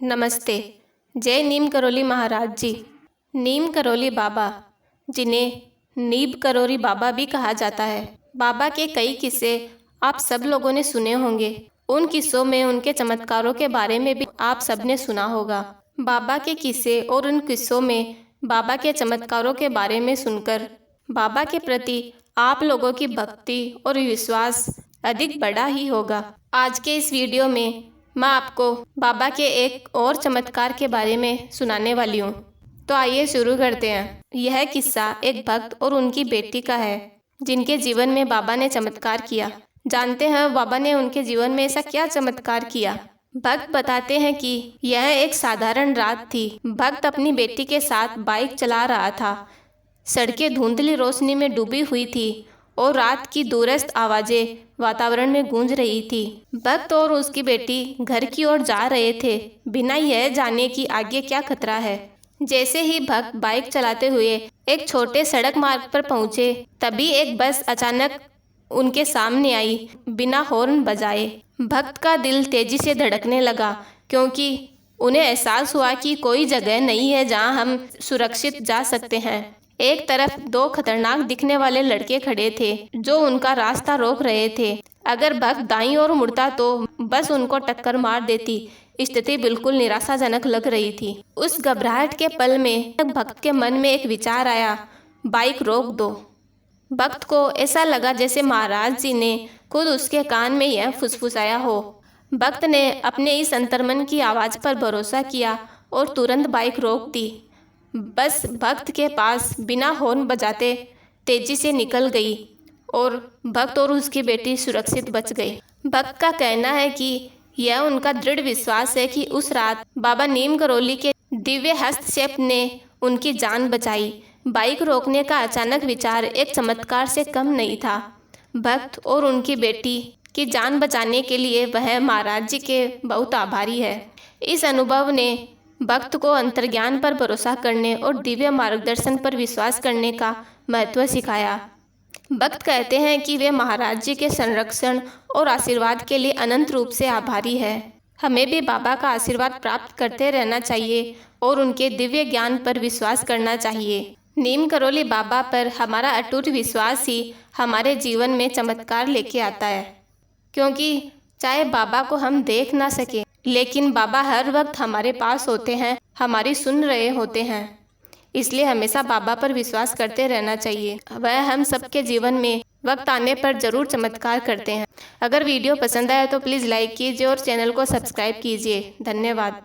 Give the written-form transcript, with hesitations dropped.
नमस्ते। जय नीम करोली महाराज जी। नीम करोली बाबा, जिन्हें नीब करोली बाबा भी कहा जाता है, बाबा के कई किस्से आप सब लोगों ने सुने होंगे। उन किस्सों में उनके चमत्कारों के बारे में भी आप सबने सुना होगा। बाबा के किस्से और उन किस्सों में बाबा के चमत्कारों के बारे में सुनकर बाबा के प्रति आप लोगों की भक्ति और विश्वास अधिक बढ़ा ही होगा। आज के इस वीडियो में मैं आपको बाबा के एक और चमत्कार के बारे में सुनाने वाली हूँ। तो आइए शुरू करते हैं। यह किस्सा एक भक्त और उनकी बेटी का है, जिनके जीवन में बाबा ने चमत्कार किया। जानते हैं बाबा ने उनके जीवन में ऐसा क्या चमत्कार किया। भक्त बताते हैं कि यह एक साधारण रात थी। भक्त अपनी बेटी के साथ बाइक चला रहा था। सड़कें धुंधली रोशनी में डूबी हुई थी और रात की दूरस्थ आवाजें वातावरण में गूंज रही थी। भक्त और उसकी बेटी घर की ओर जा रहे थे, बिना यह जाने कि आगे क्या खतरा है। जैसे ही भक्त बाइक चलाते हुए एक छोटे सड़क मार्ग पर पहुंचे, तभी एक बस अचानक उनके सामने आई, बिना हॉर्न बजाए। भक्त का दिल तेजी से धड़कने लगा, क्योंकि उन्हें एहसास हुआ कि कोई जगह नहीं है जहां हम सुरक्षित जा सकते हैं। एक तरफ दो खतरनाक दिखने वाले लड़के खड़े थे, जो उनका रास्ता रोक रहे थे। अगर भक्त दाईं ओर मुड़ता तो बस उनको टक्कर मार देती। स्थिति बिल्कुल निराशाजनक लग रही थी। उस घबराहट के पल में भक्त के मन में एक विचार आया, बाइक रोक दो। भक्त को ऐसा लगा जैसे महाराज जी ने खुद उसके कान में यह फुसफुसाया हो। भक्त ने अपने इस अंतर्मन की आवाज़ पर भरोसा किया और तुरंत बाइक रोक दी। बस भक्त के पास बिना हॉर्न बजाते तेजी से निकल गई और भक्त और उसकी बेटी सुरक्षित बच गए। भक्त का कहना है कि यह उनका दृढ़ विश्वास है कि उस रात बाबा नीम करोली के दिव्य हस्तक्षेप ने उनकी जान बचाई। बाइक रोकने का अचानक विचार एक चमत्कार से कम नहीं था। भक्त और उनकी बेटी की जान बचाने के लिए वह महाराज जी के बहुत आभारी है। इस अनुभव ने भक्त को अंतर्ज्ञान पर भरोसा करने और दिव्य मार्गदर्शन पर विश्वास करने का महत्व सिखाया। भक्त कहते हैं कि वे महाराज जी के संरक्षण और आशीर्वाद के लिए अनंत रूप से आभारी है। हमें भी बाबा का आशीर्वाद प्राप्त करते रहना चाहिए और उनके दिव्य ज्ञान पर विश्वास करना चाहिए। नीम करोली बाबा पर हमारा अटूट विश्वास ही हमारे जीवन में चमत्कार लेके आता है, क्योंकि चाहे बाबा को हम देख ना सके, लेकिन बाबा हर वक्त हमारे पास होते हैं, हमारी सुन रहे होते हैं। इसलिए हमेशा बाबा पर विश्वास करते रहना चाहिए। वह हम सबके जीवन में वक्त आने पर जरूर चमत्कार करते हैं। अगर वीडियो पसंद आया तो प्लीज़ लाइक कीजिए और चैनल को सब्सक्राइब कीजिए। धन्यवाद।